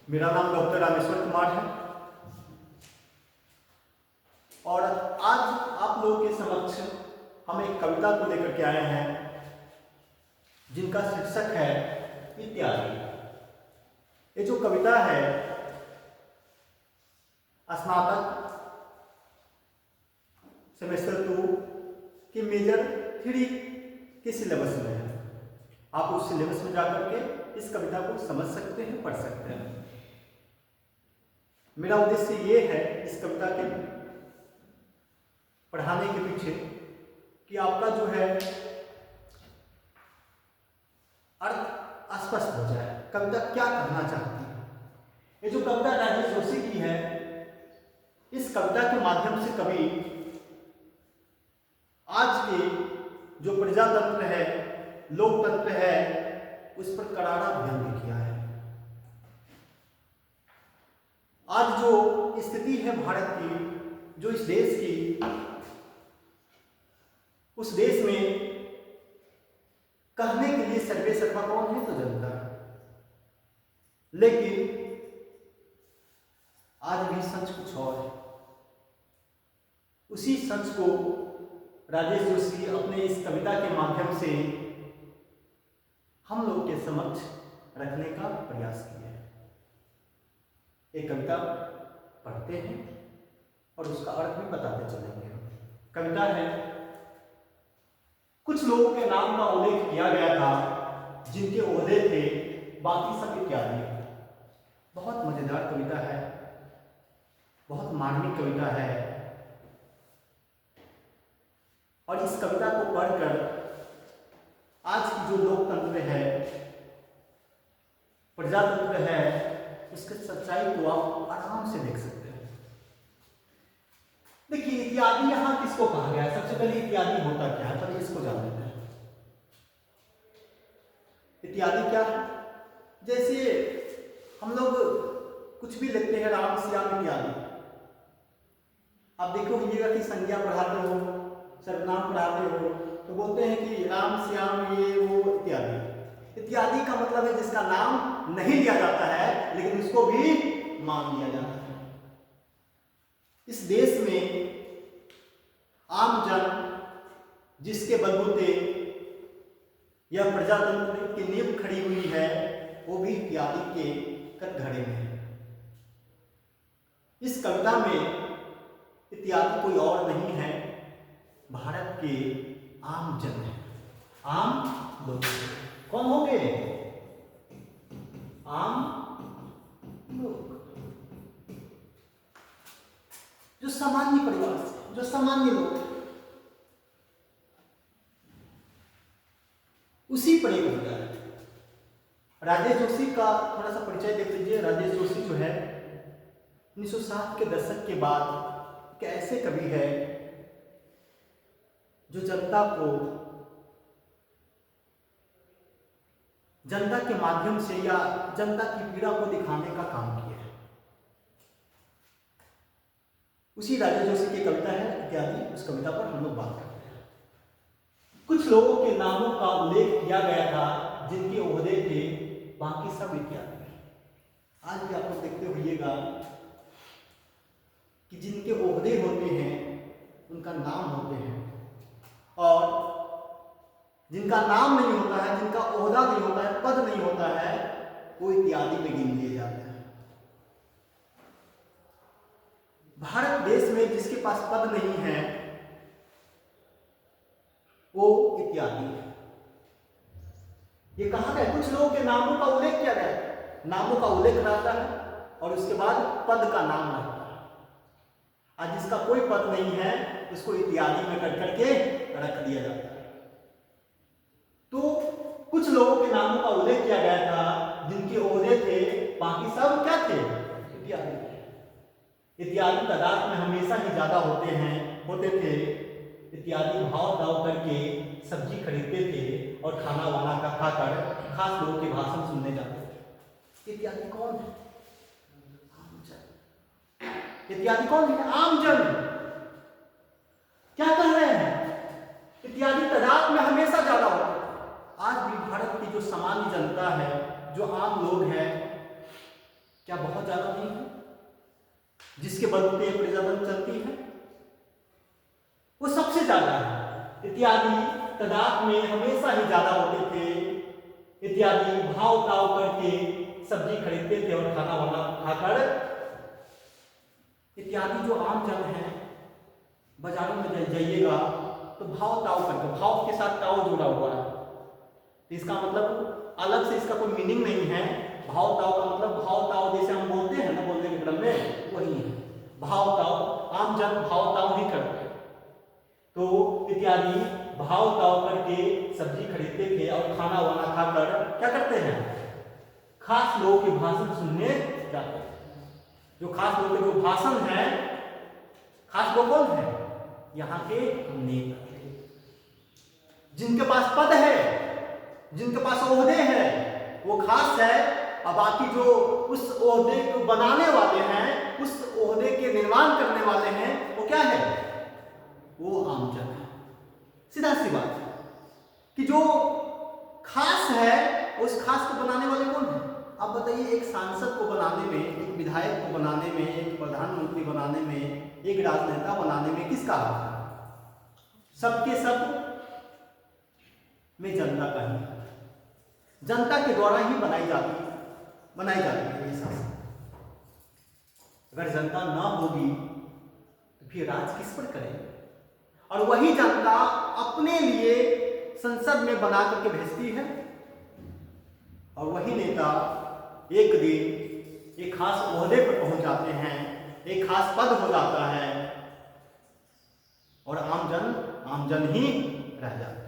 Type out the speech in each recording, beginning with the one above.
मेरा नाम डॉक्टर रामेश्वर कुमार है और आज आप लोगों के समक्ष हम एक कविता को लेकर के आए हैं जिनका शीर्षक है इत्यादि। ये जो कविता है स्नातक सेमेस्टर 2 की मेजर 3 के सिलेबस में है। आप उस सिलेबस में जाकर के इस कविता को समझ सकते हैं, पढ़ सकते हैं। मेरा उद्देश्य ये है इस कविता के पढ़ाने के पीछे कि आपका जो है अर्थ स्पष्ट हो जाए, कविता क्या कहना चाहती है। ये जो कविता राजेश जोशी की है, इस कविता के माध्यम से कवि आज के जो प्रजातंत्र है, लोकतंत्र है, उस पर करारा व्यंग्य किया है। आज जो स्थिति है भारत की, जो इस देश की, उस देश में कहने के लिए सर्वे सर्वा कौन है तो जनता, लेकिन आज भी सच कुछ और है। उसी सच को राजेश जोशी अपने इस कविता के माध्यम से हम लोग के समक्ष रखने का प्रयास किया है। एक कविता पढ़ते हैं और उसका अर्थ भी बताते चलेंगे। कविता है, कुछ लोगों के नाम का उल्लेख किया गया था जिनके ओहदे थे बाकी सब इत्यादि। बहुत मजेदार कविता है, बहुत मार्मिक कविता है और इस कविता को पढ़कर आज की जो लोकतंत्र है, प्रजातंत्र है, उसके सच्चाई को आप आराम से देख सकते हैं। देखिए, इत्यादि यहां किसको कहा गया है? सबसे पहले इत्यादि होता क्या है, पहले इसको जान लेते हैं। इत्यादि क्या है? जैसे हम लोग कुछ भी लिखते हैं, राम श्याम इत्यादि। आप देखोगे कि संज्ञा पढ़ाते हो, सर्वनाम पढ़ाते हो तो बोलते हैं कि राम श्याम ये वो इत्यादि। इत्यादि का मतलब है जिसका नाम नहीं लिया जाता है लेकिन उसको भी मान लिया जाता है। इस देश में आम जन जिसके बलबूते यह प्रजातंत्र की नींव खड़ी हुई है, वो भी इत्यादि के कटघरे में है। इस कविता में इत्यादि कोई और नहीं है, भारत के आम जन है, आम लोग। कौन होंगे? आम लोग, जो सामान्य परिवार से, जो सामान्य लोग हैं, उसी पर एक कविता है। राजेश जोशी का थोड़ा सा परिचय देख लीजिए। राजेश जोशी जो है 1960 के दशक के बाद एक ऐसे कवि है जो जनता के माध्यम से या जनता की पीड़ा को दिखाने का काम किया है। उसी राजेश जोशी की कविता है इत्यादि। उस कविता पर हम लोग बात करते हैं। कुछ लोगों के नामों का उल्लेख किया गया था जिनके ओहदे थे बाकी सब इत्यादि। आज भी आप लोग देखते होइएगा कि जिनके ओहदे होते हैं उनका नाम होते हैं, और जिनका नाम नहीं होता है, जिनका ओहदा नहीं होता है, पद नहीं होता है, वो इत्यादि में गिन लिए जाते हैं। भारत देश में जिसके पास पद नहीं है वो इत्यादि है। ये कहा गया, कुछ लोगों के नामों का उल्लेख किया गया। नामों का उल्लेख रहता है और उसके बाद पद का नाम रहता है। आज जिसका कोई पद नहीं है उसको इत्यादि में कर करके रख दिया जाता है। तो कुछ लोगों के नामों का उल्लेख किया गया था जिनके ओहदे थे, बाकी सब क्या थे? इत्यादि। इत्यादि तादाद में हमेशा ही ज्यादा होते थे। इत्यादि भाव दाव करके सब्जी खरीदते थे और खाना वाना का खाकर खास लोगों के भाषण सुनने जाते थे। इत्यादि कौन है? आम जन। इत्यादि कौन है? आम जन। क्या कह रहे हैं? इत्यादि तादाद में हमेशा ज्यादा होता है। आज भी भारत की जो सामान्य जनता है, जो आम लोग हैं, क्या बहुत ज्यादा नहीं है? जिसके बल पे प्रजातंत्र चलती है वो सबसे ज्यादा है। इत्यादि तादाद में हमेशा ही ज्यादा होते थे। इत्यादि भाव ताव करके सब्जी खरीदते थे और खाना वाना खाकर। इत्यादि जो आम जन है, बाजारों में जाइएगा तो भाव ताव करके, भाव के साथ ताव जुड़ा हुआ है, तो इसका मतलब अलग से इसका कोई मीनिंग नहीं है। भाव ताव का मतलब भाव ताव जैसे हम बोलते हैं ना, बोलने के क्रम में, वही है भाव ताव। आम जन भाव ताव ही करते हैं। तो इत्यादि भाव ताव करके सब्जी खरीदते थे और खाना वाना खाकर क्या करते हैं? खास लोगों के भाषण सुनने जाते हैं। जो खास लोगों के जो भाषण है, खास लोग कौन है? यहाँ के नेता, जिनके पास पद है, जिनके पास ओहदे हैं, वो खास है। और बाकी जो उस ओहदे को बनाने वाले हैं, उस ओहदे के निर्माण करने वाले हैं, वो क्या है? वो आमजन है। सीधा सी बात है कि जो खास है, उस खास को बनाने वाले कौन है? अब बताइए, एक सांसद को बनाने में, एक विधायक को बनाने में, एक प्रधानमंत्री बनाने में, एक राजनेता बनाने में किसका हाथ है? सबके सब में जनता का ही, जनता के द्वारा ही बनाई जाती है ये शासन। अगर जनता ना होगी तो फिर राज किस पर करेंगे? और वही जनता अपने लिए संसद में बना करके भेजती है, और वही नेता एक दिन एक खास ओहदे पर पहुंच जाते हैं, एक खास पद हो जाता है, और आमजन ही रह जाते हैं।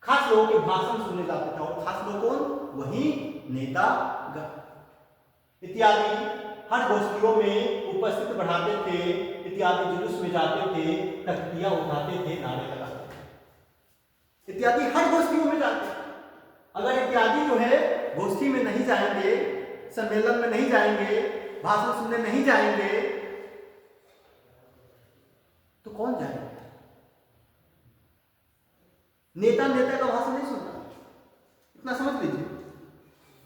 खास लोगों के भाषण सुनने जाते थे, और खास लोग कौन? वही नेता इत्यादि हर गोष्ठियों में उपस्थित बढ़ाते थे। इत्यादि जुलूस में जाते थे, तख्तियां उठाते थे, नारे लगाते थे। इत्यादि हर गोष्ठियों में जाते थे। अगर इत्यादि जो है गोष्ठी में नहीं जाएंगे, सम्मेलन में नहीं जाएंगे, भाषण सुनने नहीं जाएंगे, तो कौन जाएगा? नेता का भाषण नहीं सुनता, इतना समझ लीजिए।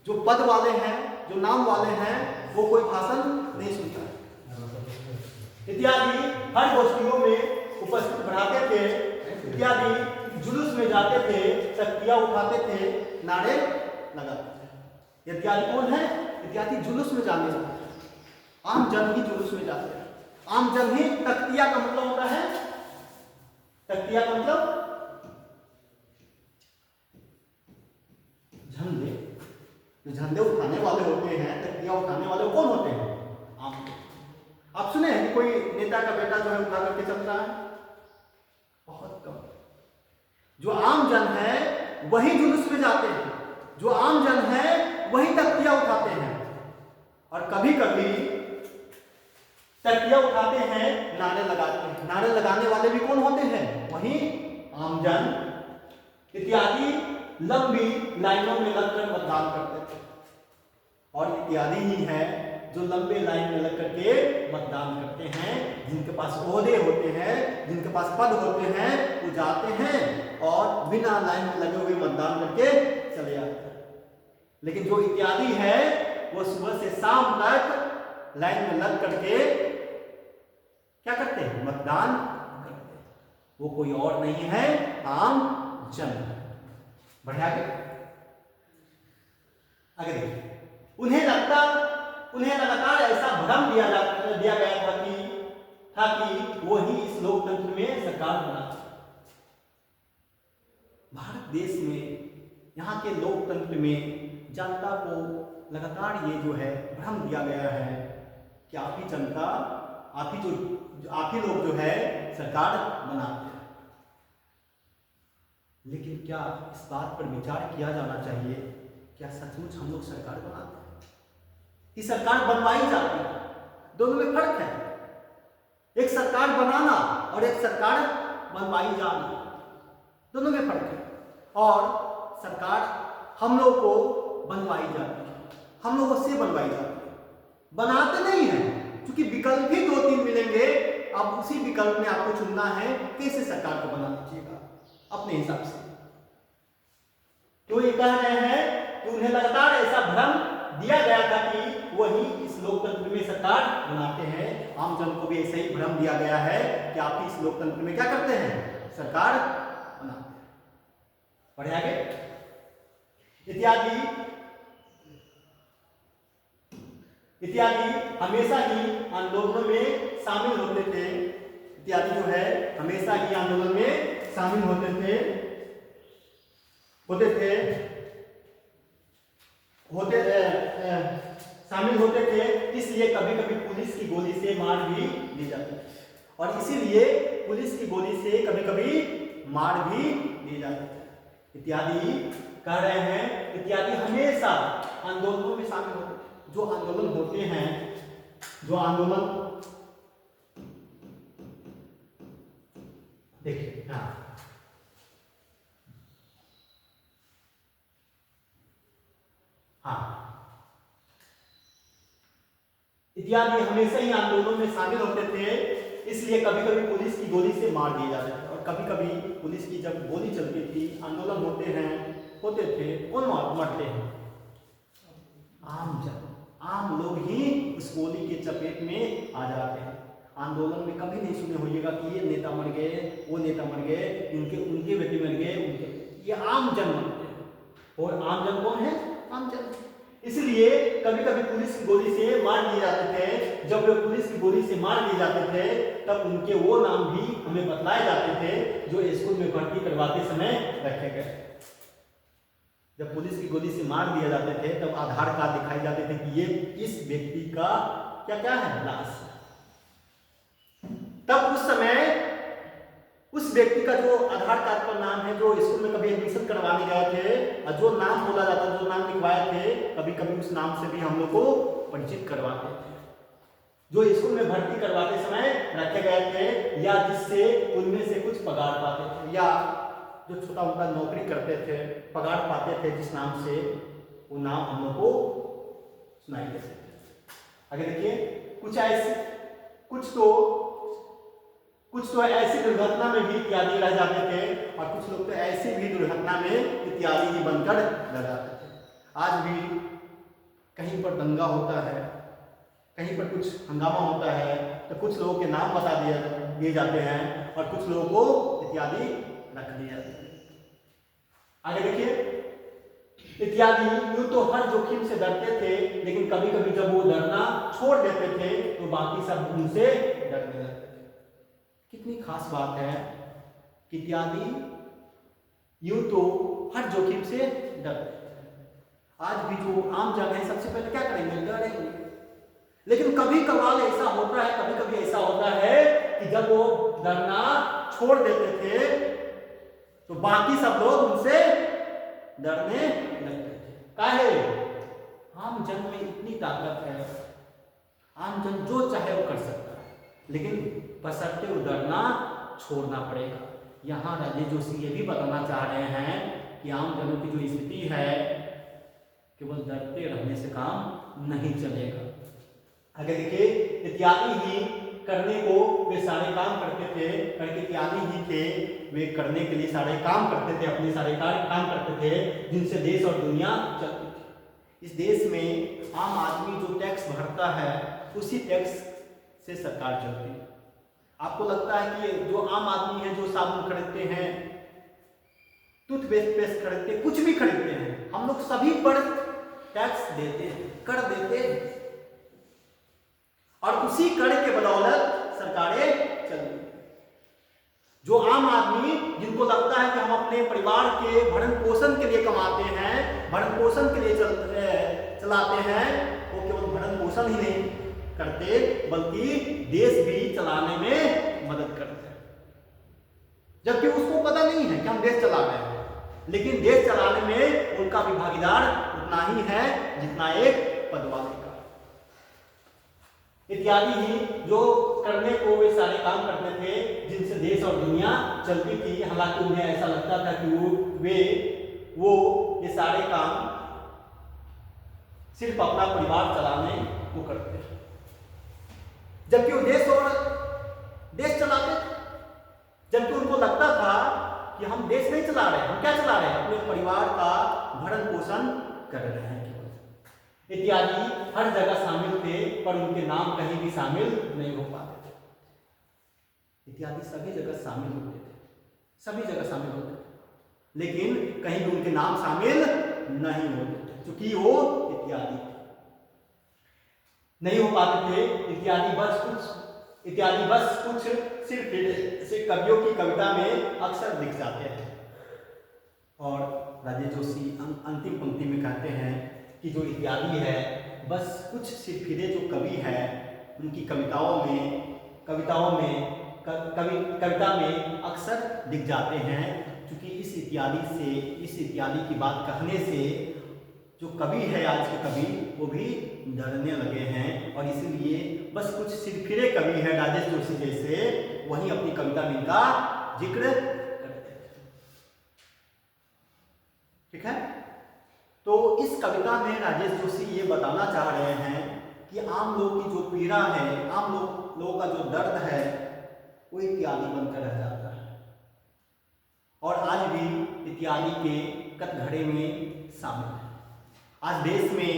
जो पद वाले हैं, जो नाम वाले हैं, वो कोई भाषण नहीं सुनता। इत्यादि हर गोष्ठियों में उपस्थित बढ़ाते थे, इत्यादि जुलूस में जाते थे, तख्तियां उठाते थे, नारे लगाते थे। इत्यादि कौन है? इत्यादि जुलूस में जाने जाते हैं। आम जन ही जुलूस में जाते हैं। आम जन ही, तख्तिया का मतलब होता है, तख्तिया का मतलब झंडे। जो झंडे उठाने वाले होते हैं, तख्तिया उठाने वाले कौन होते हैं? आम। आप सुने हैं कि कोई नेता का बेटा जो है उठा करके चल रहा है? बहुत कम। जो आम जन है वही जुलूस में जाते हैं, जो आम जन है वही तख्तिया उठाते हैं, और कभी कभी तख्तिया उठाते हैं, नारे लगाते हैं। नारे लगाने वाले भी कौन होते हैं? वही आमजन। इत्यादि लंबी लाइनों में लगकर मतदान करते थे, और इत्यादि ही है जो लंबे लाइन में लग करके मतदान करते हैं। जिनके पास ओहदे होते हैं, जिनके पास पद होते हैं, वो जाते हैं और बिना लाइन में लगे हुए मतदान करके चले जाते हैं। लेकिन जो इत्यादि है वो सुबह से शाम तक लाइन में लग करके क्या करते हैं? मतदान करते हैं। वो कोई और नहीं है, आम जन। बढ़िया के आगे देखिए, उन्हें लगातार ऐसा भ्रम दिया गया था कि वो ही इस लोकतंत्र में सरकार बना। भारत देश में, यहाँ के लोकतंत्र में जनता को लगातार ये जो है भ्रम दिया गया है कि आप ही जनता, आप ही लोग जो है सरकार बनाते हैं। लेकिन क्या इस बात पर विचार किया जाना चाहिए, क्या सचमुच हम लोग सरकार बनाते हैं? कि सरकार बनवाई जाती है? दोनों में फर्क है। एक सरकार बनाना और एक सरकार बनवाई जाना, दोनों में फर्क है। और सरकार हम लोग को बनवाई जाती है, हम लोगों से बनवाई जाती है, बनाते नहीं है। क्योंकि विकल्प ही 2-3 मिलेंगे, अब उसी विकल्प में आपको चुनना है कैसे सरकार को बना लीजिएगा अपने हिसाब से। तो ये कह रहे हैं कि उन्हें लगातार ऐसा भ्रम दिया गया था कि वही इस लोकतंत्र में सरकार बनाते हैं। आम जन को भी ऐसे ही भ्रम दिया गया है कि आप इस लोकतंत्र में क्या करते हैं, सरकार बनाते हैं। पढ़े आगे। इत्यादि हमेशा ही आंदोलनों में शामिल होते थे। इत्यादि जो है हमेशा ही आंदोलन में शामिल होते थे शामिल होते थे। इसलिए कभी कभी पुलिस की गोली से मार भी दी जाती थी, और इसीलिए पुलिस की गोली से कभी कभी मार भी दी जाती थी। इत्यादि कह रहे हैं, इत्यादि हमेशा आंदोलनों में शामिल होते थे। जो आंदोलन होते हैं, जो आंदोलन देखिए, इत्यादि हमेशा ही आंदोलनों में शामिल होते थे। इसलिए कभी कभी पुलिस की गोली से मार दिए जाते थे, और कभी कभी पुलिस की जब गोली चलती थी, आंदोलन होते थे, कौन मरते हैं, आम जन, आम लोग ही उस गोली के चपेट में आ जाते हैं। आंदोलन में कभी नहीं सुने होइएगा कि ये नेता मर गए, वो नेता मर गए, उनके बेटे मर गए, ये आम जन मरते हैं। और आम जन कौन है, आम जन। इसलिए कभी कभी पुलिस की गोली से मार दिए जाते थे। जब वे पुलिस की गोली से मार दिए जाते थे, तब उनके वो नाम भी हमें बतलाए जाते थे जो स्कूल में भर्ती करवाते समय रखे गए। जब पुलिस की गोली से मार दिए जाते थे, तब आधार कार्ड दिखाए जाते थे कि ये इस व्यक्ति का क्या क्या है, लाश। तब उस समय उस व्यक्ति का जो आधार कार्ड पर नाम है, जो स्कूल में कभी एडमिशन करवाने गए थे, और जो नाम बोला जाता, जो नाम लिखवाए थे, कभी कभी उस नाम से भी हम लोग को परिचित करवाते थे, जो स्कूल में भर्ती करवाते समय रखे गए थे, या जिससे उनमें से कुछ पगार पाते थे, या जो छोटा मोटा नौकरी करते थे, पगार पाते थे, जिस नाम से, वो नाम हम लोग को सुनाई देते थे। आगे देखिए, कुछ तो ऐसी दुर्घटना में भी इत्यादि रह जाते थे, और कुछ लोग तो ऐसी भी दुर्घटना में इत्यादि ही बनकर रह जाते थे। आज भी कहीं पर दंगा होता है, कहीं पर कुछ हंगामा होता है, तो कुछ लोगों के नाम बता दिए जाते हैं, और कुछ लोगों को इत्यादि रख दिए जाते हैं। आगे देखिए, इत्यादि यूं तो हर जोखिम से डरते थे, लेकिन कभी कभी जब वो डरना छोड़ देते थे, तो बाकी सब उनसे डरने लगते थे। कितनी खास बात है कि इत्यादि यूं तो हर जोखिम से डरते हैं। आज भी जो आम जन है, सबसे पहले क्या करेंगे, डरेंगे। लेकिन कभी कभार ऐसा होता है, कभी कभी ऐसा होता है कि जब वो डरना छोड़ देते थे, तो बाकी सब लोग उनसे डरने लगते थे। काहे? आम जन में इतनी ताकत है, आम जन जो चाहे वो कर सकता है, लेकिन बशर्ते वो डरना छोड़ना पड़ेगा। यहाँ राजेश जोशी ये भी बताना चाह रहे हैं कि आम जनों की जो स्थिति है, केवल डरते रहने से काम नहीं चलेगा। आगे देखिए, इत्यादि ही करने को वे सारे काम करते थे, करके इत्यादि ही थे, वे करने के लिए सारे काम करते थे, अपने सारे काम करते थे, जिनसे देश और दुनिया चलती थी। इस देश में आम आदमी जो टैक्स भरता है, उसी टैक्स से सरकार चलती है। आपको लगता है कि जो आम आदमी है, जो साबुन खरीदते हैं, टूथपेस्ट खरीदते, कुछ भी खरीदते हैं, हम लोग सभी पर टैक्स देते हैं, कर देते हैं, और उसी कर के बदौलत सरकारें चलती हैं। जो आम आदमी, जिनको लगता है कि हम अपने परिवार के भरण पोषण के लिए कमाते हैं, भरण पोषण के लिए चलाते हैं, वो केवल भरण पोषण ही नहीं करते, बल्कि देश भी चलाने में मदद करते हैं। जबकि उसको पता नहीं है कि हम देश चला रहे हैं, लेकिन देश चलाने में उनका भी भागीदार उतना ही है जितना एक पद वाले का। इत्यादि ही जो करने को वे सारे काम करते थे, जिनसे देश और दुनिया चलती थी। हालांकि उन्हें ऐसा लगता था कि वो ये सारे काम सिर्फ अपना परिवार चलाने को करते हैं, जबकि वो देश चलाते थे। जबकि उनको लगता था कि हम देश नहीं चला रहे, हम क्या चला रहे हैं, अपने परिवार का भरण पोषण कर रहे हैं। इत्यादि हर जगह शामिल थे, पर उनके नाम कहीं भी शामिल नहीं हो पाते थे। इत्यादि सभी जगह शामिल होते थे, सभी जगह शामिल होते थे, लेकिन कहीं भी उनके नाम शामिल नहीं होते थे, क्योंकि वो इत्यादि नहीं हो पाते थे। इत्यादि बस कुछ सिर्फ कवियों की कविता में अक्सर दिख जाते हैं। और राजेश जोशी अंतिम पंक्ति में कहते हैं कि जो इत्यादि है बस कुछ सिरफिरे जो कवि है उनकी कविता में अक्सर दिख जाते हैं, क्योंकि इस इत्यादि की बात कहने से जो कवि है आज के कवि वो भी डरने लगे हैं, और इसलिए बस कुछ सिरफिरे कवि है राजेश जोशी जैसे, वही अपनी कविता में इनका जिक्र करते हैं। ठीक है, तो इस कविता में राजेश जोशी ये बताना चाह रहे हैं कि आम लोगों की जो पीड़ा है, आम लोगों का जो दर्द है वो इत्यादि बनकर रह जाता है, और आज भी इत्यादि के कटघरे में शामिल है। आज देश में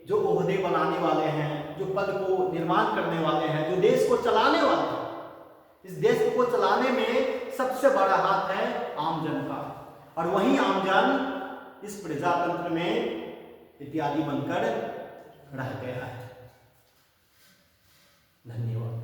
जो ओहदे बनाने वाले हैं, जो पद को निर्माण करने वाले हैं, जो देश को चलाने वाले हैं, इस देश को चलाने में सबसे बड़ा हाथ है आमजन का, और वही आमजन इस प्रजातंत्र में इत्यादि बनकर रह गया है। धन्यवाद।